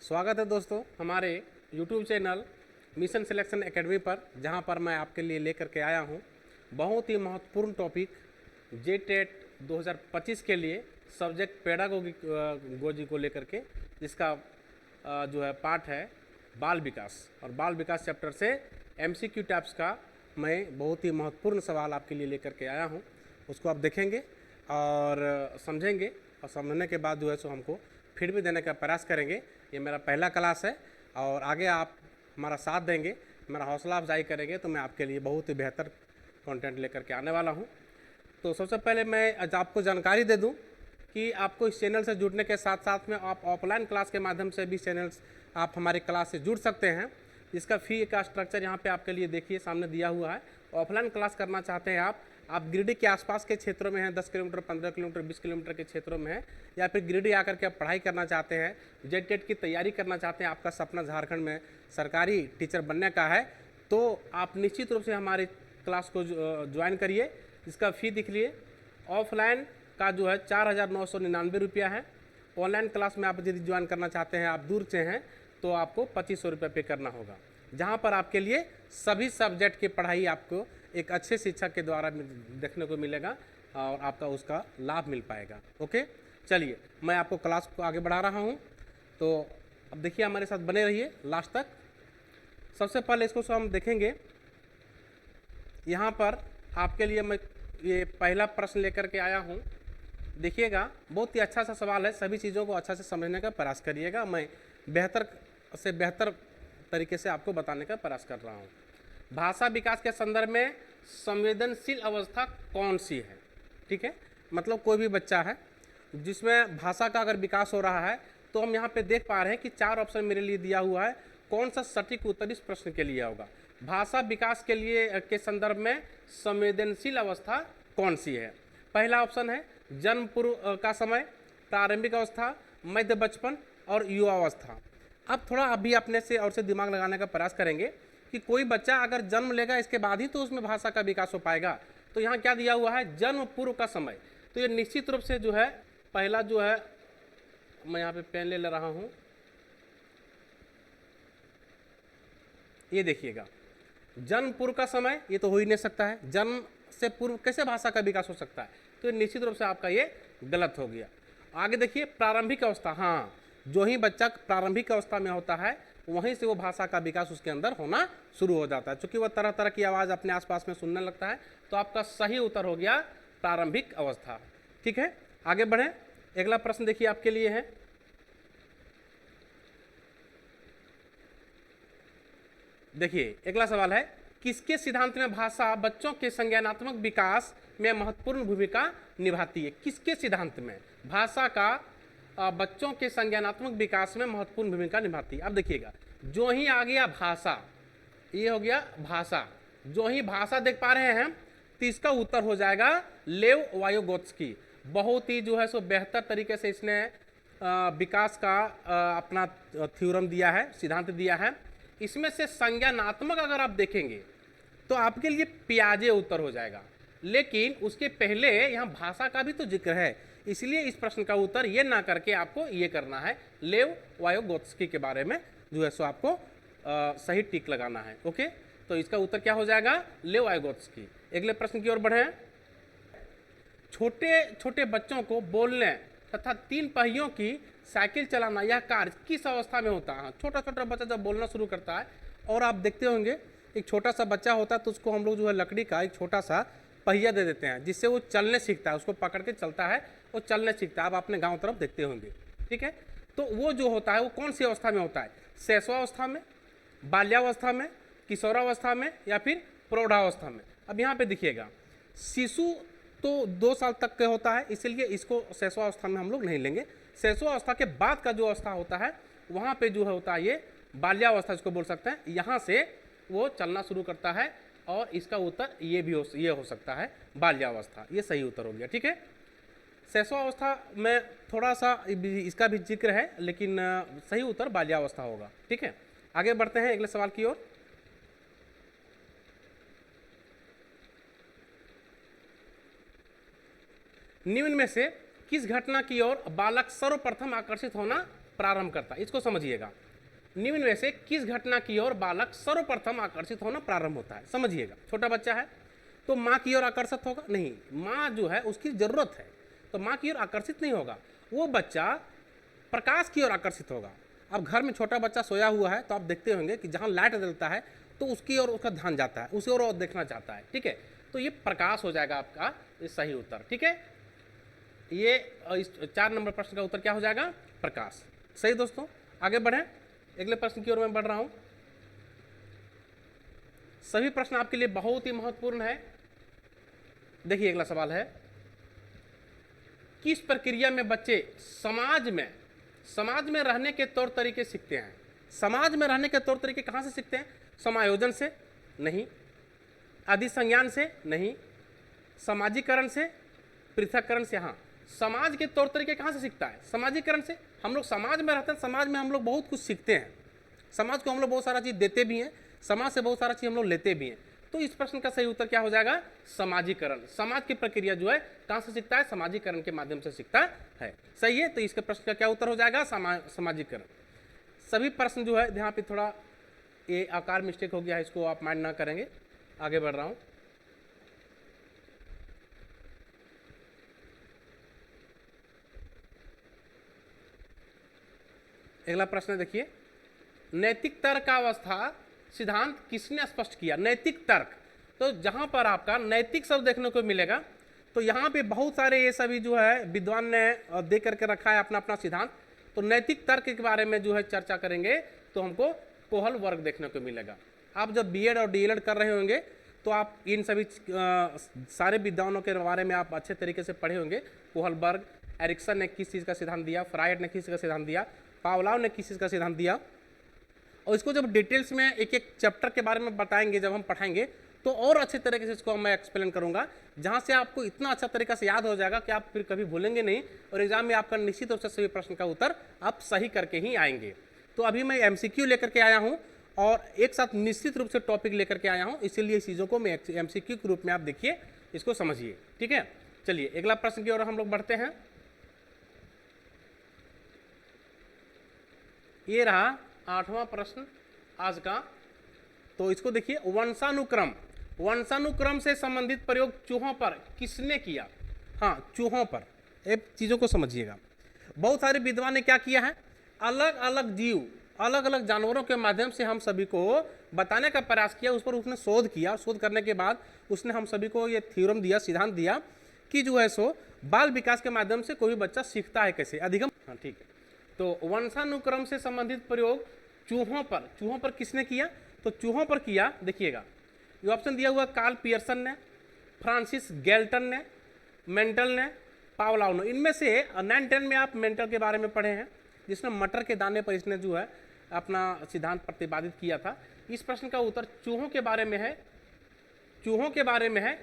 स्वागत है दोस्तों हमारे YouTube channel mission selection academy पर, जहां पर मैं आपके लिए लेकर के आया हूं बहुत ही महत्वपूर्ण टॉपिक जेटेट 2025 के लिए सब्जेक्ट पेडागोजी को लेकर के, जिसका जो है पार्ट है बाल विकास। और बाल विकास चैप्टर से MCQ टाइप्स का मैं बहुत ही महत्वपूर्ण सवाल आपके लिए लेकर के आया हूं। उसको आप देखेंगे और समझेंगे, और समझने के बाद जो है सो हमको फीडबैक देने का प्रयास करेंगे। ये मेरा पहला क्लास है और आगे आप हमारा साथ देंगे, मेरा हौसला अफजाई करेंगे, तो मैं आपके लिए बहुत ही बेहतर कंटेंट लेकर के आने वाला हूँ। तो सबसे पहले मैं आज आपको जानकारी दे दूँ कि आपको इस चैनल से जुड़ने के साथ साथ में आप ऑफलाइन क्लास के माध्यम से भी चैनल्स आप हमारे क्लास से जुड़ सकते हैं। इसका फ़ी का स्ट्रक्चर यहाँ पे आपके लिए देखिए सामने दिया हुआ है। ऑफलाइन क्लास करना चाहते हैं आप गिरिडीह के आसपास के क्षेत्रों में हैं, 10 किलोमीटर, 15 किलोमीटर, 20 किलोमीटर के क्षेत्रों में हैं, या फिर गिरिडीह आकर के आप पढ़ाई करना चाहते हैं, जेटेट की तैयारी करना चाहते हैं, आपका सपना झारखंड में सरकारी टीचर बनने का है, तो आप निश्चित रूप से हमारी क्लास को ज्वाइन करिए। इसका फ़ी देख लिए, ऑफलाइन का जो है 4,999 रुपया है। ऑनलाइन क्लास में आप यदि ज्वाइन करना चाहते हैं, आप दूर से हैं, तो आपको 2500 रुपये पे करना होगा, जहाँ पर आपके लिए सभी सब्जेक्ट की पढ़ाई आपको एक अच्छे शिक्षक के द्वारा देखने को मिलेगा और आपका उसका लाभ मिल पाएगा। ओके, चलिए मैं आपको क्लास को आगे बढ़ा रहा हूँ, तो अब देखिए हमारे साथ बने रहिए लास्ट तक। सबसे पहले इसको हम देखेंगे। यहाँ पर आपके लिए मैं ये पहला प्रश्न लेकर के आया हूँ, देखिएगा बहुत ही अच्छा सा सवाल है। सभी चीज़ों को अच्छा से समझने का प्रयास करिएगा, मैं बेहतर से बेहतर तरीके से आपको बताने का प्रयास कर रहा हूँ। भाषा विकास के संदर्भ में संवेदनशील अवस्था कौन सी है? ठीक है, मतलब कोई भी बच्चा है जिसमें भाषा का अगर विकास हो रहा है, तो हम यहाँ पे देख पा रहे हैं कि 4 ऑप्शन मेरे लिए दिया हुआ है। कौन सा सटीक उत्तर इस प्रश्न के लिए होगा? भाषा विकास के लिए के संदर्भ में संवेदनशील अवस्था कौन सी है? पहला ऑप्शन है जन्म पूर्व का समय, प्रारंभिक अवस्था, मध्य बचपन और युवावस्था। अब थोड़ा अभी अपने से और से दिमाग लगाने का प्रयास करेंगे कि कोई बच्चा अगर जन्म लेगा इसके बाद ही तो उसमें भाषा का विकास हो पाएगा। तो यहाँ क्या दिया हुआ है? जन्म पूर्व का समय। तो ये निश्चित रूप से जो है पहला जो है, मैं यहाँ पे पेन ले रहा हूँ, ये देखिएगा जन्म पूर्व का समय, ये तो हो ही नहीं सकता है। जन्म से पूर्व कैसे भाषा का विकास हो सकता है? तो निश्चित रूप से आपका ये गलत हो गया। आगे देखिए प्रारंभिक अवस्था। हाँ, जो ही बच्चा प्रारंभिक अवस्था में होता है वहीं से वो भाषा का विकास उसके अंदर होना शुरू हो जाता है। चूंकि वह तरह तरह की आवाज़ अपने आसपास में सुनने लगता है, तो आपका सही उत्तर हो गया प्रारंभिक अवस्था। ठीक है, आगे बढ़ें। अगला प्रश्न देखिए आपके लिए है, देखिए अगला सवाल है, किसके सिद्धांत में भाषा बच्चों के संज्ञानात्मक विकास में महत्वपूर्ण भूमिका निभाती है? किसके सिद्धांत में भाषा का बच्चों के संज्ञानात्मक विकास में महत्वपूर्ण भूमिका निभाती है? अब देखिएगा, जो ही आ गया भाषा, ये हो गया भाषा, जो ही भाषा देख पा रहे हैं, तो इसका उत्तर हो जाएगा लेव वायोगोत्स्की। बहुत ही जो है सो बेहतर तरीके से इसने विकास का अपना थ्योरम दिया है, सिद्धांत दिया है। इसमें से संज्ञानात्मक अगर आप देखेंगे तो आपके लिए पियाजे उत्तर हो जाएगा, लेकिन उसके पहले यहाँ भाषा का भी तो जिक्र है, इसलिए इस प्रश्न का उत्तर ये ना करके आपको ये करना है, लेव वायोगोत्स्की के बारे में जो है सो आपको सही टिक लगाना है। ओके, तो इसका उत्तर क्या हो जाएगा? लेव वायोगोत्स्की। अगले प्रश्न की ओर बढ़े। छोटे छोटे बच्चों को बोलने तथा 3 पहियों की साइकिल चलाना यह कार्य किस अवस्था में होता है? छोटा छोटा बच्चा जब बोलना शुरू करता है, और आप देखते होंगे एक छोटा सा बच्चा होता है तो उसको हम लोग जो है लकड़ी का एक छोटा सा पहिया दे देते हैं, जिससे वो चलने सीखता है, उसको पकड़ के चलता है, वो चलने सीखता है। आप अपने गांव तरफ देखते होंगे। ठीक है, तो वो जो होता है वो कौन सी अवस्था में होता है? शैशवावस्था में, बाल्यावस्था में, किशोरावस्था में, या फिर प्रौढ़ावस्था में? अब यहाँ पे देखिएगा, शिशु तो 2 साल तक का होता है, इसलिए इसको शैशवावस्था में हम लोग नहीं लेंगे। शैशवावस्था के बाद का जो अवस्था होता है वहाँ पे जो होता है ये बाल्यावस्था इसको बोल सकते हैं। यहाँ से वो चलना शुरू करता है, और इसका उत्तर ये हो सकता है बाल्यावस्था। ये सही उत्तर हो गया। ठीक है, शैशवावस्था में थोड़ा सा इसका भी जिक्र है, लेकिन सही उत्तर बाल्यावस्था होगा। ठीक है, आगे बढ़ते हैं अगले सवाल की ओर। निम्न में से किस घटना की ओर बालक सर्वप्रथम आकर्षित होना प्रारंभ करता है, इसको समझिएगा। निम्न में से किस घटना की ओर बालक सर्वप्रथम आकर्षित होना प्रारंभ होता है? समझिएगा, छोटा बच्चा है तो माँ की ओर आकर्षित होगा नहीं, माँ जो है उसकी जरूरत है तो माँ की ओर आकर्षित नहीं होगा, वो बच्चा प्रकाश की ओर आकर्षित होगा। अब घर में छोटा बच्चा सोया हुआ है तो आप देखते होंगे कि जहाँ लाइट जलता है तो उसकी ओर उसका ध्यान जाता है, उसी ओर देखना चाहता है, ठीक है। तो ये प्रकाश हो जाएगा आपका ये सही उत्तर, ठीक है। ये इस 4 नंबर प्रश्न का उत्तर क्या हो जाएगा? प्रकाश। सही दोस्तों, आगे बढ़ें, अगले प्रश्न की ओर मैं बढ़ रहा हूं। सभी प्रश्न आपके लिए बहुत ही महत्वपूर्ण है। देखिए अगला सवाल है, किस प्रक्रिया में बच्चे समाज में रहने के तौर तरीके सीखते हैं? समाज में रहने के तौर तरीके कहां से सीखते हैं? समायोजन से नहीं, अधिसंज्ञान से नहीं, सामाजिकरण से, पृथक्करण से। हाँ, समाज के तौर तरीके कहाँ से सीखता है? समाजीकरण से। हम लोग समाज में रहते हैं, समाज में हम लोग बहुत कुछ सीखते हैं, समाज को हम लोग बहुत सारा चीज़ देते भी हैं, समाज से बहुत सारा चीज़ हम लोग लेते भी हैं। तो इस प्रश्न का सही उत्तर क्या हो जाएगा? समाजीकरण। समाज की प्रक्रिया जो है कहाँ से सीखता है? समाजीकरण के माध्यम से सीखता है। सही है, तो इसके प्रश्न का क्या उत्तर हो जाएगा? समाजीकरण। सभी प्रश्न जो है यहाँ पे थोड़ा ये आकार मिस्टेक हो गया है, इसको आप माइंड ना करेंगे। आगे बढ़ रहा हूँ। अगला प्रश्न देखिए, नैतिक तर्क का अवस्था सिद्धांत किसने स्पष्ट किया? नैतिक तर्क, तो जहां पर आपका नैतिक शब्द देखने को मिलेगा तो यहाँ पे बहुत सारे ये सभी जो है विद्वान ने दे करके रखा है अपना अपना सिद्धांत। तो नैतिक तर्क के बारे में जो है चर्चा करेंगे तो हमको कोहल वर्ग देखने को मिलेगा। आप जब बीएड और डीएलएड कर रहे होंगे तो आप इन सभी सारे विद्वानों के बारे में आप अच्छे तरीके से पढ़े होंगे। कोहल वर्ग, एरिक्सन ने किस चीज़ का सिद्धांत दिया, फ्रायड ने किस चीज़ का सिद्धांत दिया, पावलाव ने किस चीज़ का सिद्धांत दिया। और इसको जब डिटेल्स में एक एक चैप्टर के बारे में बताएंगे, जब हम पढ़ाएंगे तो और अच्छे तरीके से इसको मैं एक्सप्लेन करूंगा, जहां से आपको इतना अच्छा तरीका से याद हो जाएगा कि आप फिर कभी भूलेंगे नहीं और एग्जाम में आपका निश्चित रूप से सभी प्रश्न का उत्तर आप सही करके ही आएंगे। तो अभी मैं एमसीक्यू लेकर के आया हूँ और एक साथ निश्चित रूप से टॉपिक लेकर के आया हूँ, इसीलिए चीज़ों को मैं एमसीक्यू के रूप में आप देखिए, इसको समझिए, ठीक है। चलिए अगला प्रश्न की ओर हम लोग बढ़ते हैं। ये रहा 8वां प्रश्न आज का। तो इसको देखिए, वंशानुक्रम से संबंधित प्रयोग चूहों पर किसने किया? हाँ, चूहों पर। एक चीज़ों को समझिएगा, बहुत सारे विद्वान ने क्या किया है, अलग अलग जीव, अलग अलग जानवरों के माध्यम से हम सभी को बताने का प्रयास किया, उस पर उसने शोध किया। शोध करने के बाद उसने हम सभी को ये थ्योरम दिया, सिद्धांत दिया कि जो है सो बाल विकास के माध्यम से कोई भी बच्चा सीखता है कैसे, अधिगम। हाँ ठीक है, तो वंशानुक्रम से संबंधित प्रयोग चूहों पर किसने किया? तो चूहों पर किया, देखिएगा ये ऑप्शन दिया हुआ, कार्ल पियर्सन ने, फ्रांसिस गैल्टन ने, मेंटल ने, पावलाव ने। इनमें से 9-10 में आप मेंटल के बारे में पढ़े हैं, जिसने मटर के दाने पर इसने जो है अपना सिद्धांत प्रतिपादित किया था। इस प्रश्न का उत्तर चूहों के बारे में है, चूहों के बारे में है,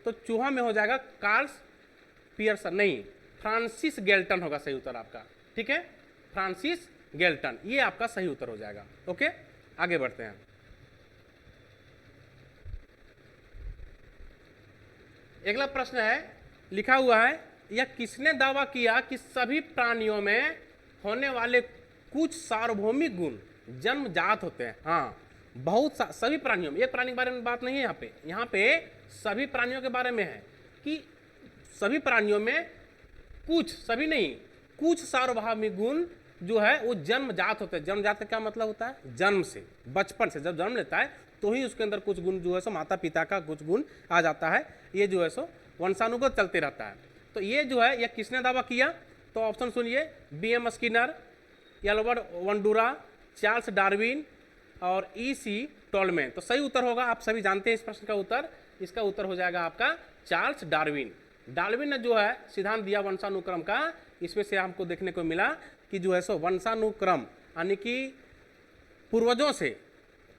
तो चूहा में हो जाएगा कार्ल पियर्सन, नहीं फ्रांसिस गैल्टन होगा सही उत्तर आपका, ठीक है, फ्रांसिस गैल्टन, ये आपका सही उत्तर हो जाएगा। ओके, आगे बढ़ते हैं। अगला प्रश्न है, लिखा हुआ है, यह किसने दावा किया कि सभी प्राणियों में होने वाले कुछ सार्वभौमिक गुण जन्मजात होते हैं? हाँ, सभी प्राणियों में, एक प्राणी के बारे में बात नहीं है यहाँ पे सभी प्राणियों के बारे में है कि सभी प्राणियों में कुछ, सभी नहीं, कुछ सार्वभौमिक गुण जो है वो जन्मजात होते हैं। जन्मजात का क्या मतलब होता है? जन्म से, बचपन से जब जन्म लेता है तो ही उसके अंदर कुछ गुण जो है सो माता पिता का कुछ गुण आ जाता है, ये जो है सो वंशानुगत चलते रहता है। तो ये जो है, ये किसने दावा किया? तो ऑप्शन सुनिए, B M Skinner, Albert Bandura, Charles Darwin और ईसी टॉलमैन। तो सही उत्तर होगा, आप सभी जानते हैं इस प्रश्न का उत्तर, इसका उत्तर हो जाएगा आपका चार्ल्स डार्विन। डार्विन ने जो है सिद्धांत दिया वंशानुक्रम का, इसमें से हमको देखने को मिला कि जो है सो वंशानुक्रम यानी कि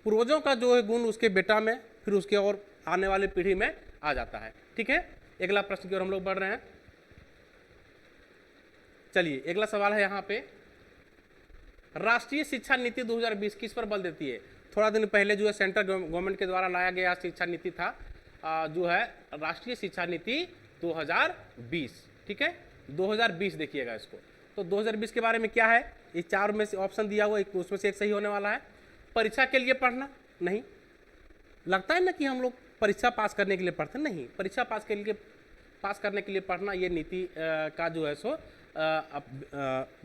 पूर्वजों का जो है गुण उसके बेटा में, फिर उसके और आने वाले पीढ़ी में आ जाता है, ठीक है। अगला प्रश्न की ओर हम लोग बढ़ रहे हैं। चलिए अगला सवाल है यहाँ पे, राष्ट्रीय शिक्षा नीति 2020 किस पर बल देती है? थोड़ा दिन पहले जो है सेंट्रल गवर्नमेंट के द्वारा लाया गया शिक्षा नीति था, जो है राष्ट्रीय शिक्षा नीति 2020, ठीक है, 2020 देखिएगा इसको। तो 2020 के बारे में क्या है, ये 4 में से ऑप्शन दिया हुआ, उसमें से एक सही होने वाला है। परीक्षा के लिए पढ़ना, नहीं। लगता है ना कि हम लोग परीक्षा पास करने के लिए पढ़ते, नहीं। परीक्षा पास करने के लिए पढ़ना ये नीति का जो है सो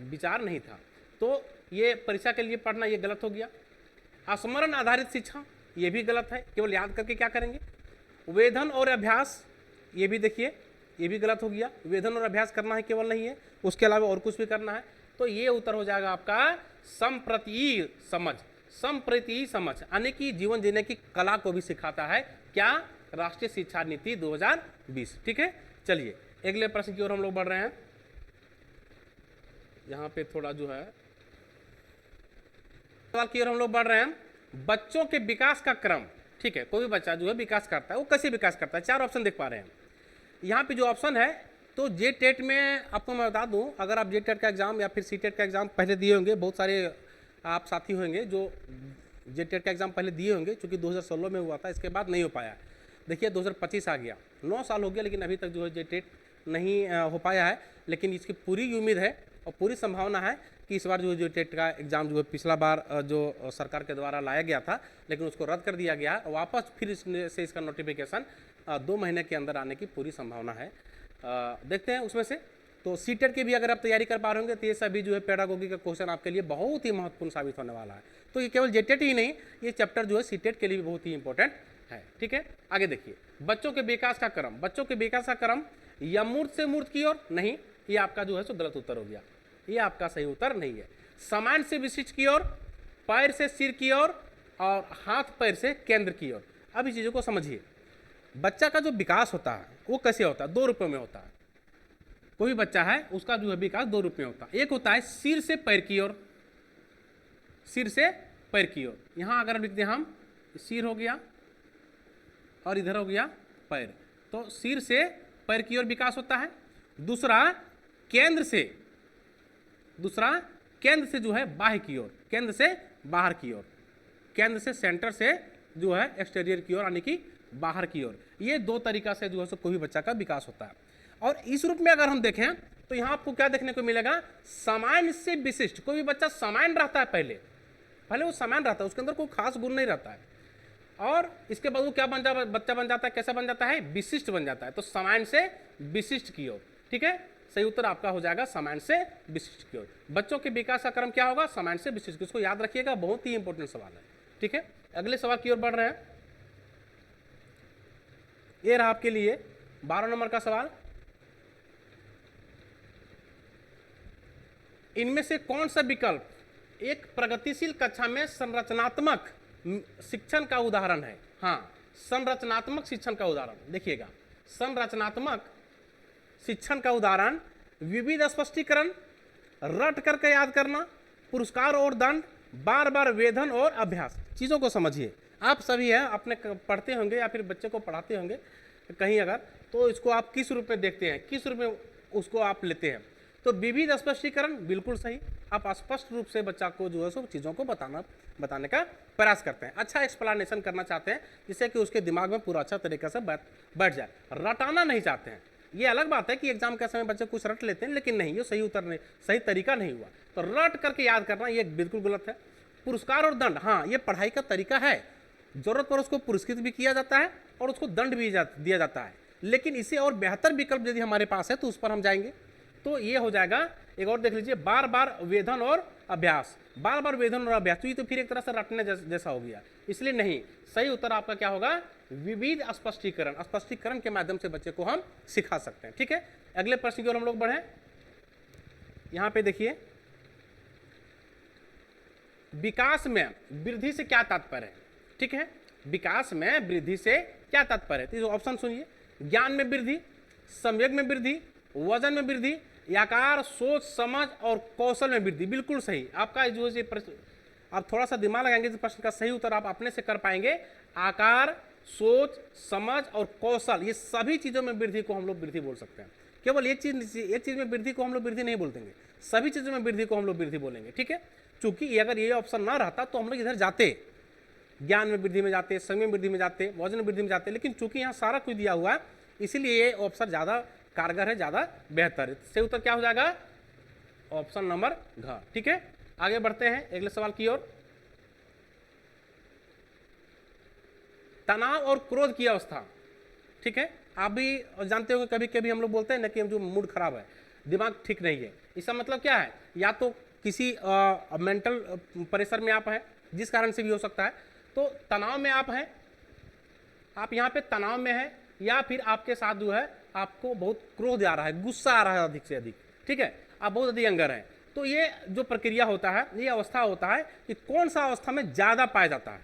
विचार नहीं था। तो ये परीक्षा के लिए पढ़ना ये गलत हो गया। स्मरण आधारित शिक्षा ये भी गलत है, केवल याद करके क्या करेंगे। वेधन और अभ्यास ये भी देखिए, ये भी गलत हो गया। वेधन और अभ्यास करना है केवल नहीं है, उसके अलावा और कुछ भी करना है। तो ये उत्तर हो जाएगा आपका संप्रति समझ। संप्रति समझ यानी कि जीवन जीने की कला को भी सिखाता है क्या, राष्ट्रीय शिक्षा नीति 2020। ठीक है, चलिए अगले प्रश्न की ओर हम लोग बढ़ रहे हैं। यहाँ पे थोड़ा जो है सवाल की ओर हम लोग बढ़ रहे हैं। बच्चों के विकास का क्रम, ठीक है, कोई भी बच्चा जो है विकास करता है, वो कैसे विकास करता है, 4 ऑप्शन देख पा रहे हैं। यहाँ पे जो ऑप्शन है, तो जे टेट में आपको मैं बता दूं, अगर आप जे टेट का एग्जाम या फिर सी टेट का एग्जाम पहले दिए होंगे, बहुत सारे आप साथी होंगे जो जे टेट का एग्जाम पहले दिए होंगे, क्योंकि 2016 में हुआ था, इसके बाद नहीं हो पाया। देखिए 2025 आ गया, 9 साल हो गया, लेकिन अभी तक जो है जे टेट नहीं हो पाया है। लेकिन इसकी पूरी उम्मीद है और पूरी संभावना है कि इस बार जो जे टेट का एग्ज़ाम जो है पिछला बार जो सरकार के द्वारा लाया गया था, लेकिन उसको रद्द कर दिया गया, वापस फिर इसका नोटिफिकेशन 2 महीने के अंदर आने की पूरी संभावना है। देखते हैं उसमें से। तो सी टेट की भी अगर आप तैयारी कर पा रहे होंगे तो ये सभी जो है पेडागोगी का क्वेश्चन आपके लिए बहुत ही महत्वपूर्ण साबित होने वाला है। तो ये केवल जे टेट ही नहीं, ये चैप्टर जो है सी टेट के लिए भी बहुत ही इंपॉर्टेंट है। ठीक है, आगे देखिए। बच्चों के विकास का क्रम, बच्चों के विकास का क्रम या मूर्त से मूर्त की ओर, नहीं, ये आपका जो है सो गलत उत्तर हो गया, ये आपका सही उत्तर नहीं है। सामान्य से विशिष्ट की ओर, पैर से सिर की ओर और हाथ पैर से केंद्र की ओर। अब इस चीज़ों को समझिए। बच्चा का जो विकास होता है वो कैसे होता है, 2 रूपों में होता है। कोई बच्चा है उसका जो है विकास 2 रूप में होता है। एक होता है सिर से पैर की ओर, सिर से पैर की ओर। यहाँ अगर लिखते हैं हम, सिर हो गया और इधर हो गया पैर, तो सिर से पैर की ओर विकास होता है। दूसरा केंद्र से जो है बाह्य की ओर, केंद्र से बाहर की ओर, केंद्र से सेंटर से जो है एक्सटीरियर की ओर यानी कि बाहर की ओर। ये 2 तरीका से जो है कोई भी बच्चा का विकास होता है। और इस रूप में अगर हम देखें तो यहाँ आपको क्या देखने को मिलेगा, सामान्य से विशिष्ट। कोई भी बच्चा सामान्य रहता है, पहले वो सामान्य रहता है, उसके अंदर कोई खास गुण नहीं रहता है, और इसके बाद वो क्या बच्चा बन जाता है, कैसा बन जाता है, विशिष्ट बन जाता है। तो सामान्य से विशिष्ट की ओर। ठीक है, सही उत्तर आपका हो जाएगा सामान्य से विशिष्ट की ओर। बच्चों के विकास का क्रम क्या होगा, सामान्य से विशिष्ट। इसको याद रखिएगा, बहुत ही इंपॉर्टेंट सवाल है। ठीक है, अगले सवाल की ओर बढ़ रहे हैं। ये रहा आपके लिए 12 नंबर का सवाल। इनमें से कौन सा विकल्प एक प्रगतिशील कक्षा में संरचनात्मक शिक्षण का उदाहरण है। हाँ, संरचनात्मक शिक्षण का उदाहरण देखिएगा। संरचनात्मक शिक्षण का उदाहरण विविध स्पष्टीकरण, रट करके याद करना, पुरस्कार और दंड, बार बार वेधन और अभ्यास। चीज़ों को समझिए। आप सभी हैं, अपने पढ़ते होंगे या फिर बच्चे को पढ़ाते होंगे कहीं अगर, तो इसको आप किस रूप में देखते हैं, किस रूप में उसको आप लेते हैं। तो विविध स्पष्टीकरण बिल्कुल सही। आप स्पष्ट रूप से बच्चा को जो है सो चीज़ों को बताने का प्रयास करते हैं, अच्छा एक्सप्लेनेशन करना चाहते हैं, जिससे कि उसके दिमाग में पूरा अच्छा तरीके से बैठ जाए। रटाना नहीं चाहते हैं। ये अलग बात है कि एग्जाम के समय बच्चे कुछ रट लेते हैं, लेकिन नहीं, ये सही उत्तर नहीं, सही तरीका नहीं हुआ। तो रट करके याद करना ये बिल्कुल गलत है। पुरस्कार और दंड, हाँ, ये पढ़ाई का तरीका है, जरूरत पर उसको पुरस्कृत भी किया जाता है और उसको दंड भी दिया जाता है, लेकिन इसे और बेहतर विकल्प यदि हमारे पास है तो उस पर हम जाएंगे। तो ये हो जाएगा, एक और देख लीजिए, बार बार वेधन और अभ्यास। बार बार वेधन और अभ्यास, तो ये तो फिर एक तरह से रटने जैसा हो गया, इसलिए नहीं। सही उत्तर आपका क्या होगा, विविध स्पष्टीकरण। स्पष्टीकरण के माध्यम से बच्चे को हम सिखा सकते हैं। ठीक है, अगले प्रश्न की ओर हम लोग बढ़े। यहां पे देखिए, विकास में वृद्धि से क्या तात्पर्य है। ठीक है, विकास में वृद्धि से क्या तात्पर्य है, तो ऑप्शन सुनिए। ज्ञान में वृद्धि, संवेग में वृद्धि, वजन में वृद्धि, आकार, सोच, समझ और कौशल में वृद्धि। बिल्कुल सही आपका जो है प्रश्न, आप थोड़ा सा दिमाग लगाएंगे तो प्रश्न का सही उत्तर आप अपने से कर पाएंगे। आकार, सोच, समझ और कौशल, ये सभी चीज़ों में वृद्धि को हम लोग वृद्धि बोल सकते हैं। केवल एक चीज़ में वृद्धि को हम लोग वृद्धि नहीं बोलते, सभी चीज़ों में वृद्धि को हम लोग वृद्धि बोलेंगे। ठीक है, चूंकि अगर ये ऑप्शन ना रहता तो हम लोग इधर जाते, ज्ञान में वृद्धि में जाते, संवेग में वृद्धि में जाते, वजन में वृद्धि में जाते, लेकिन चूंकि यहाँ सारा कुछ दिया हुआ है, इसीलिए ये ऑप्शन ज़्यादा कारगर है, ज़्यादा बेहतर है। सही उत्तर क्या हो जाएगा, ऑप्शन नंबर घ। ठीक है, आगे बढ़ते हैं अगले सवाल की ओर। तनाव और क्रोध की अवस्था। ठीक है, आप भी जानते हो कि कभी कभी हम लोग बोलते हैं ना कि जो मूड खराब है, दिमाग ठीक नहीं है, इसका मतलब क्या है, या तो किसी मेंटल प्रेशर में आप हैं, जिस कारण से भी हो सकता है, तो तनाव में आप हैं, आप यहाँ पे तनाव में हैं, या फिर आपके साथ जो है आपको बहुत क्रोध आ रहा है, गुस्सा आ रहा है अधिक से अधिक। ठीक है, आप बहुत अधिक एंगर हैं, तो ये जो प्रक्रिया होता है, ये अवस्था होता है कि कौन सा अवस्था में ज़्यादा पाया जाता है,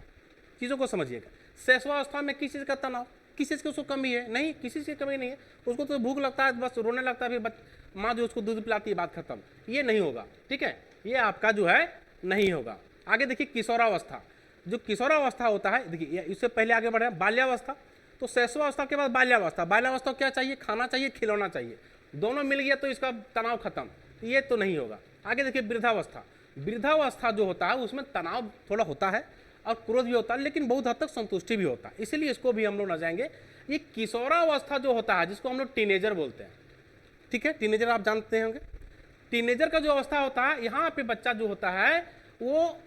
चीज़ों को समझिएगा। शैशवावस्था में किस चीज़ का तनाव, किस चीज़ की उसको कमी है, नहीं, किसी चीज़ की कमी नहीं है, उसको तो भूख लगता है, बस रोने लगता है, फिर माँ जो उसको दूध पिलाती है, बात खत्म, ये नहीं होगा। ठीक है, ये आपका जो है नहीं होगा। आगे देखिए किशोरावस्था, जो किशोरावस्था होता है, देखिए इससे पहले आगे बढ़े बाल्यावस्था, तो शैशवावस्था के बाद बाल्यावस्था। बाल्यावस्था क्या चाहिए, खाना चाहिए, खिलौना चाहिए, दोनों मिल गया तो इसका तनाव खत्म, ये तो नहीं होगा। आगे देखिए वृद्धावस्था, वृद्धावस्था जो होता है उसमें तनाव थोड़ा होता है और क्रोध भी होता है, लेकिन बहुत हद तक संतुष्टि भी होता है, इसीलिए इसको भी हम लोग न जाएंगे। ये किशोरावस्था जो होता है, जिसको हम लोग टीनेजर बोलते हैं, ठीक है, टीनेजर आप जानते होंगे। टीनेजर का जो अवस्था होता है, यहाँ पे बच्चा जो होता है वो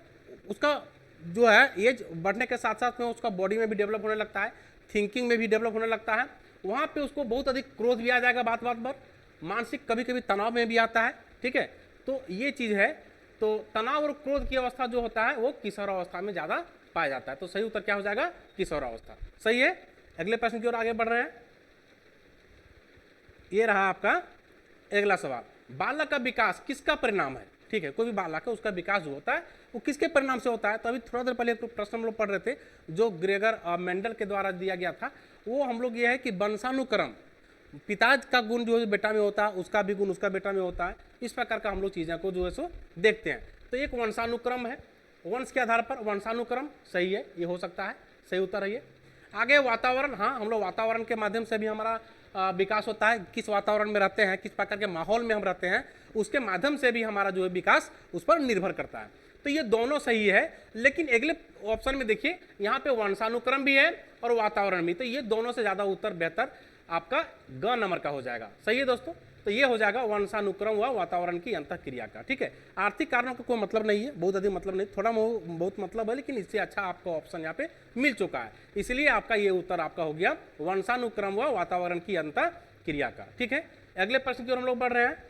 उसका जो है एज बढ़ने के साथ साथ में उसका बॉडी में भी डेवलप होने लगता है, थिंकिंग में भी डेवलप होने लगता है, वहाँ पे उसको बहुत अधिक क्रोध भी आ जाएगा बात बात पर, मानसिक कभी कभी तनाव में भी आता है। ठीक है, तो ये चीज़ है, तो तनाव और क्रोध की अवस्था जो होता है वो किशोरावस्था में ज़्यादा पाया जाता है, तो सही उत्तर क्या हो जाएगा, किशोरावस्था। सही है, अगले प्रश्न की ओर आगे बढ़ रहे हैं। ये रहा आपका अगला सवाल, बालक का विकास किसका परिणाम है। ठीक है, कोई भी बालक है उसका विकास जो होता है वो किसके परिणाम से होता है। तो अभी थोड़ा देर पहले प्रश्न हम लोग पढ़ रहे थे जो ग्रेगर मेंडल के द्वारा दिया गया था, वो हम लोग ये है कि वंशानुक्रम, पिता का गुण जो है बेटा में होता है, उसका भी गुण उसका बेटा में होता है, इस प्रकार का हम लोग चीज़ों को जो है सो देखते हैं। तो एक वंशानुक्रम है, वंश के आधार पर वंशानुक्रम सही है, ये हो सकता है, सही उत्तर है ये। आगे वातावरण, हाँ, हम लोग वातावरण के माध्यम से भी हमारा विकास होता है, किस वातावरण में रहते हैं, किस प्रकार के माहौल में हम रहते हैं, उसके माध्यम से भी हमारा जो है विकास उस पर निर्भर करता है। तो ये दोनों सही है, लेकिन अगले ऑप्शन में देखिए यहाँ पे वंशानुक्रम भी है और वातावरण भी, तो ये दोनों से ज़्यादा उत्तर बेहतर आपका ग नंबर का हो जाएगा। सही है दोस्तों, तो ये हो जाएगा वंशानुक्रम व वातावरण की अंतःक्रिया का। ठीक है, आर्थिक कारणों का कोई मतलब नहीं है, बहुत अधिक मतलब नहीं, थोड़ा बहुत मतलब है, लेकिन इससे अच्छा आपको ऑप्शन यहाँ पे मिल चुका है, इसलिए आपका ये उत्तर आपका हो गया वंशानुक्रम व वातावरण की अंतःक्रिया का। ठीक है, अगले प्रश्न की ओर हम लोग बढ़ रहे हैं।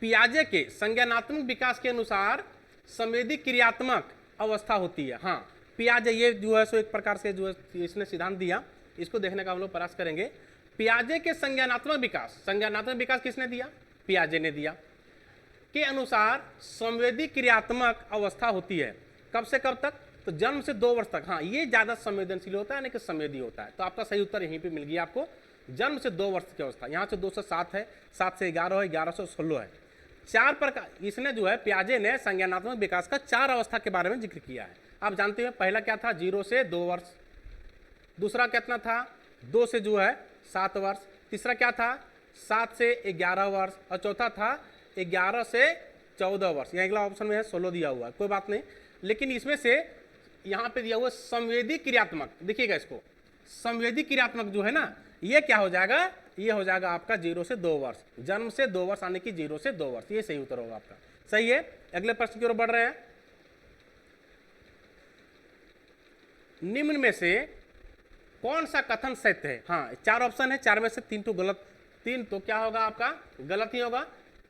पियाजे के संज्ञानात्मक विकास के अनुसार संवेदी क्रियात्मक अवस्था होती है। हाँ, पियाजे ये जो है सो एक प्रकार से जो है इसने सिद्धांत दिया, इसको देखने का हम लोग प्रयास करेंगे। पियाजे के संज्ञानात्मक विकास किसने दिया, पियाजे ने दिया, के अनुसार संवेदी क्रियात्मक अवस्था होती है कब से कब तक, तो जन्म से 2 वर्ष तक। हाँ, ये ज़्यादा संवेदनशील होता है, यानी कि संवेदी होता है, तो आपका सही उत्तर यहीं पे मिल गया आपको, जन्म से 2 वर्ष की अवस्था। यहाँ से 2 से 7 है, 7 से 11 है, 11 से 16 है, 4 प्रकार। इसने जो है पियाजे ने संज्ञानात्मक विकास का 4 अवस्था के बारे में जिक्र किया है। आप जानते हैं पहला क्या था, 0 से 2 वर्ष, दूसरा कितना था 2 से जो है 7 वर्ष, तीसरा क्या था 7 से 11 वर्ष, और चौथा था 11 से 14 वर्ष। यहाँ अगला ऑप्शन में है 16 दिया हुआ है, कोई बात नहीं, लेकिन इसमें से यहाँ पे दिया हुआ संवेदी क्रियात्मक, देखिएगा इसको, संवेदी क्रियात्मक जो है ना, ये क्या हो जाएगा, ये हो जाएगा आपका 0 से 2 वर्ष, जन्म से 2 वर्ष आने की 0 से 2 वर्ष, ये सही उत्तर होगा आपका। सही है, अगले प्रश्न की ओर बढ़ रहे हैं। निम्न में से कौन सा कथन सत्य है। हाँ, 4 ऑप्शन है, 4 में से 3 तो गलत, 3 तो क्या होगा आपका गलत ही होगा,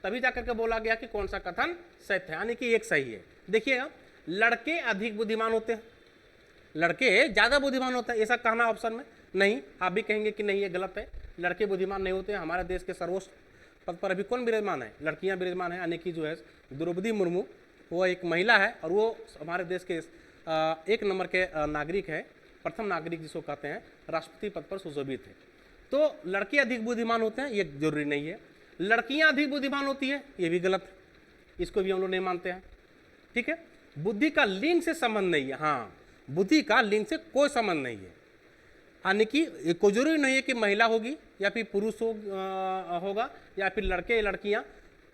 तभी जाकर के बोला गया कि कौन सा कथन सत्य है, यानी कि एक सही है। देखिएगा, लड़के अधिक बुद्धिमान होते हैं, लड़के ज़्यादा बुद्धिमान होते हैं, ऐसा कहना ऑप्शन में नहीं, आप भी कहेंगे कि नहीं ये गलत है, लड़के बुद्धिमान नहीं होते हैं। हमारे देश के सर्वोच्च पद पर अभी कौन विराजमान है, लड़कियां विराजमान है, यानी कि जो है द्रौपदी मुर्मू, वो एक महिला है और वो हमारे देश के 1 नंबर के नागरिक है, प्रथम नागरिक जिसको कहते हैं, राष्ट्रपति पद पर सुशोभित है। तो लड़के अधिक बुद्धिमान होते हैं ये जरूरी नहीं है, लड़कियां अधिक बुद्धिमान होती है ये भी गलत है, इसको भी हम लोग नहीं मानते हैं। ठीक है, बुद्धि का लिंग से संबंध नहीं है। हाँ, बुद्धि का लिंग से कोई संबंध नहीं है, यानी कि कोई जरूरी नहीं है कि महिला होगी या फिर पुरुष होगा या फिर लड़के लड़कियां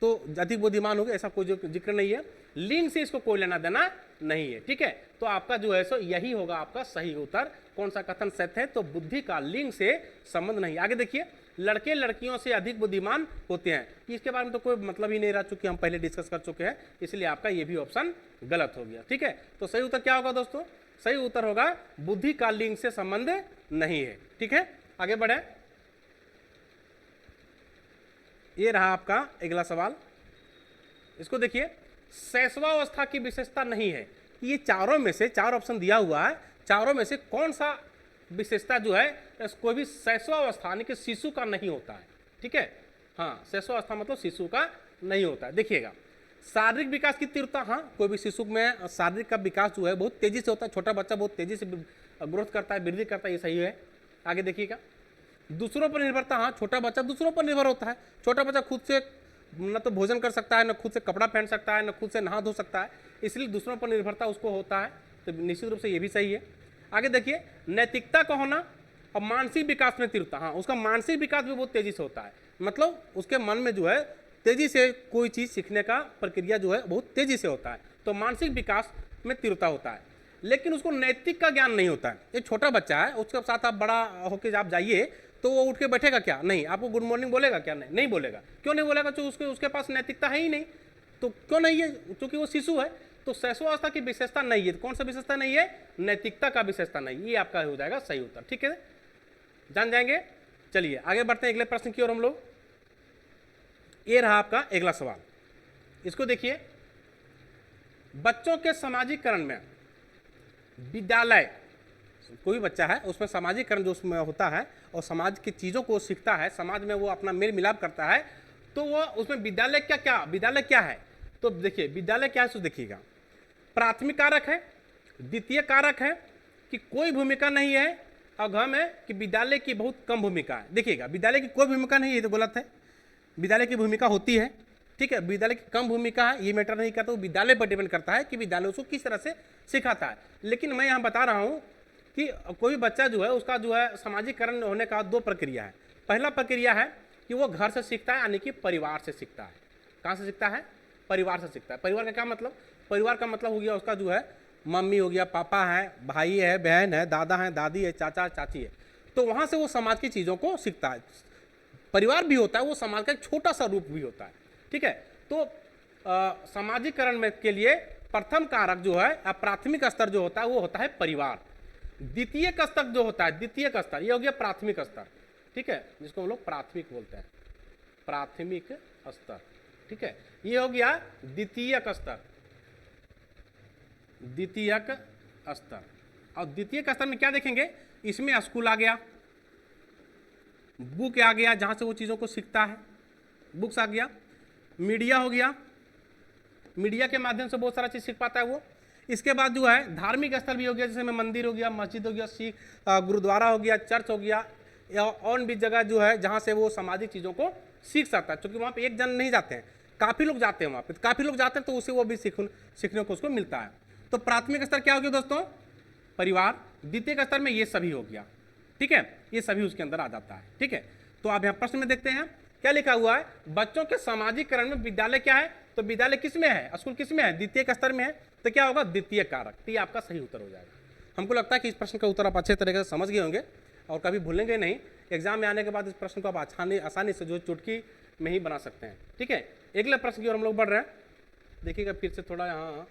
तो अधिक बुद्धिमान होगी, ऐसा कोई जिक्र नहीं है, लिंग से इसको कोई लेना देना नहीं है। ठीक है, तो आपका जो है सो यही होगा आपका सही उत्तर। कौन सा कथन सत्य है, तो बुद्धि का लिंग से संबंध नहीं। आगे देखिए, लड़के लड़कियों से अधिक बुद्धिमान होते हैं। इसके बारे में तो कोई मतलब ही नहीं रहा, चूंकि हम पहले डिस्कस कर चुके हैं, इसलिए आपका ये भी ऑप्शन गलत हो गया। ठीक है, तो सही उत्तर क्या होगा दोस्तों? सही उत्तर होगा बुद्धि का लिंग से संबंध नहीं है। ठीक है, आगे बढ़े। ये रहा आपका अगला सवाल, इसको देखिए। शैशवावस्था की विशेषता नहीं है। ये चारों में से, चार ऑप्शन दिया हुआ है, चारों में से कौन सा विशेषता जो है कोई भी शैशवावस्था यानी कि शिशु का नहीं होता है? ठीक है, हाँ, शैशवावस्था मतलब शिशु का नहीं होता है। देखिएगा, शारीरिक विकास की तीव्रता, हाँ, कोई भी शिशु में शारीरिक का विकास जो है बहुत तेजी से होता है। छोटा बच्चा बहुत तेजी से ग्रोथ करता है, वृद्धि करता है, ये सही है। आगे देखिएगा, दूसरों पर निर्भरता, हाँ, छोटा बच्चा दूसरों पर निर्भर होता है। छोटा बच्चा खुद से न तो भोजन कर सकता है, न खुद से कपड़ा पहन सकता है, न खुद से नहा धो सकता है, इसलिए दूसरों पर निर्भरता उसको होता है, तो निश्चित रूप से ये भी सही है। आगे देखिए, नैतिकता का होना और मानसिक विकास में तीव्रता, हाँ, उसका मानसिक विकास भी बहुत तेजी से होता है, मतलब उसके मन में जो है तेजी से कोई चीज़ सीखने का प्रक्रिया जो है बहुत तेजी से होता है, तो मानसिक विकास में तीव्रता होता है। लेकिन उसको नैतिक का ज्ञान नहीं होता है। ये छोटा बच्चा है, उसके साथ आप बड़ा होकर आप जाइए तो वो उठ के बैठेगा क्या? नहीं। आपको गुड मॉर्निंग बोलेगा क्या? नहीं, नहीं बोलेगा। क्यों नहीं बोलेगा? तो उसके पास नैतिकता है ही नहीं। तो क्यों नहीं है? क्योंकि वो शिशु है। तो शैशवावस्था की विशेषता नहीं है। कौन सा विशेषता नहीं है? नैतिकता का विशेषता नहीं। ये आपका हो जाएगा सही उत्तर। ठीक है, जान जाएंगे। चलिए आगे बढ़ते हैं अगले प्रश्न की ओर हम लोग। ये रहा आपका अगला सवाल, इसको देखिए। बच्चों के सामाजिकरण में विद्यालय, कोई बच्चा है उसमें सामाजिकरण जो उसमें होता है और समाज की चीज़ों को सीखता है, समाज में वो अपना मेल मिलाप करता है, तो वो उसमें विद्यालय विद्यालय क्या है? तो देखिए विद्यालय क्या है, तो देखिएगा, प्राथमिक कारक है, द्वितीय कारक है, कि कोई भूमिका नहीं है, और घम है कि विद्यालय की बहुत कम भूमिका है। देखिएगा, विद्यालय की कोई भूमिका नहीं है, ये तो गलत है। विद्यालय की भूमिका होती है। ठीक है, विद्यालय की कम भूमिका है, ये मैटर नहीं करता, वो विद्यालय पर डिपेंड करता है कि विद्यालय उसको किस तरह से सिखाता है। लेकिन मैं यहाँ बता रहा हूँ कि कोई बच्चा जो है उसका जो है सामाजिकरण होने का दो प्रक्रिया है। पहला प्रक्रिया है कि वो घर से सीखता है, यानी कि परिवार से सीखता है। कहाँ से सीखता है? परिवार से सीखता है। परिवार का क्या मतलब? परिवार का मतलब हो गया उसका जो है मम्मी हो गया, पापा है, भाई है, बहन है, दादा है, दादी है, चाचा चाची है, तो वहाँ से वो समाज की चीज़ों को सीखता है। परिवार भी होता है, वो समाज का एक छोटा सा रूप भी होता है। ठीक है, तो सामाजिकरण में के लिए प्रथम कारक जो है, प्राथमिक स्तर जो होता है वो होता है परिवार। द्वितीयक स्तर जो होता है, द्वितीयक स्तर, ये हो गया प्राथमिक स्तर। ठीक है, जिसको हम लोग प्राथमिक बोलते हैं, प्राथमिक स्तर। ठीक है, ये हो गया द्वितीयक स्तर, द्वितीयक स्तर। और द्वितीयक स्तर में क्या देखेंगे? इसमें स्कूल आ गया, बुक आ गया जहां से वो चीज़ों को सीखता है, बुक्स आ गया, मीडिया हो गया, मीडिया के माध्यम से बहुत सारा चीज़ सीख पाता है वो। इसके बाद जो है धार्मिक स्थल भी हो गया, जैसे में मंदिर हो गया, मस्जिद हो गया, सिख गुरुद्वारा हो गया, चर्च हो गया, या और भी जगह जो है जहाँ से वो सामाजिक चीज़ों को सीख सकता है। क्योंकि वहाँ पे एक जन नहीं जाते हैं, काफ़ी लोग जाते हैं वहाँ पे, काफ़ी लोग जाते हैं, तो उससे वो भी सीखने को उसको मिलता है। तो प्राथमिक स्तर क्या हो गया दोस्तों? परिवार। द्वितीय स्तर में ये सभी हो गया। ठीक है, ये सभी उसके अंदर आ जाता है। ठीक है, तो आप यहाँ प्रश्न में देखते हैं क्या लिखा हुआ है? बच्चों के सामाजिकरण में विद्यालय क्या है? तो विद्यालय किस में है? स्कूल किस में है? द्वितीय स्तर में है, तो क्या होगा? द्वितीय कारक। तो ये आपका सही उत्तर हो जाएगा। हमको लगता है कि इस प्रश्न का उत्तर आप अच्छे तरीके से समझ गए होंगे और कभी भूलेंगे नहीं। एग्जाम में आने के बाद इस प्रश्न को आप आसानी से जो चुटकी में ही बना सकते हैं। ठीक है, अगले प्रश्न की ओर हम लोग बढ़ रहे हैं। देखिएगा फिर से थोड़ा यहाँ,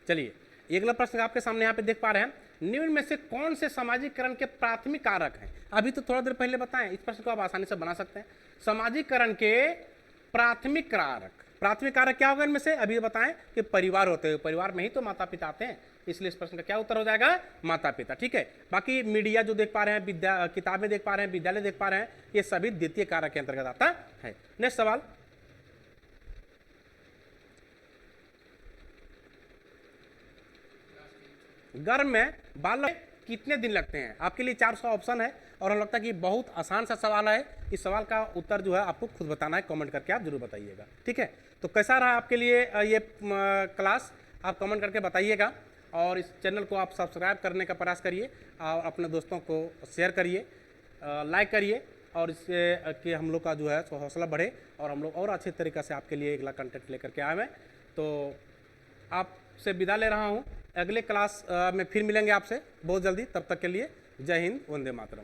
चलिए अगला प्रश्न आपके सामने यहाँ पे देख पा रहे हैं, निम्न में से कौन से सामाजिकरण के प्राथमिक कारक हैं? अभी तो थोड़ा देर पहले बताएं, इस प्रश्न को आप आसानी से बना सकते हैं। सामाजिकरण के प्राथमिक कारक, प्राथमिक कारक क्या होगा इनमें से? अभी बताएं कि परिवार होते हैं, परिवार में ही तो माता पिता आते हैं, इसलिए इस प्रश्न का क्या उत्तर हो जाएगा? माता पिता। ठीक है, बाकी मीडिया जो देख पा रहे हैं, किताबें देख पा रहे हैं, विद्यालय देख पा रहे हैं, ये सभी द्वितीय कारक के अंतर्गत आता है। नेक्स्ट सवाल, गर्भ में बाल कितने दिन लगते हैं? आपके लिए 400 ऑप्शन है और हमें लगता है कि बहुत आसान सा सवाल है। इस सवाल का उत्तर जो है आपको खुद बताना है, कमेंट करके आप जरूर बताइएगा। ठीक है, तो कैसा रहा आपके लिए ये क्लास, आप कमेंट करके बताइएगा और इस चैनल को आप सब्सक्राइब करने का प्रयास करिए और अपने दोस्तों को शेयर करिए, लाइक करिए, और इससे कि हम लोग का जो है हौसला बढ़े और हम लोग और अच्छे तरीके से आपके लिए अगला कंटेंट लेकर के आए हैं। तो आपसे विदा ले रहा हूँ, अगले क्लास में फिर मिलेंगे आपसे बहुत जल्दी। तब तक के लिए जय हिंद, वंदे मातरम।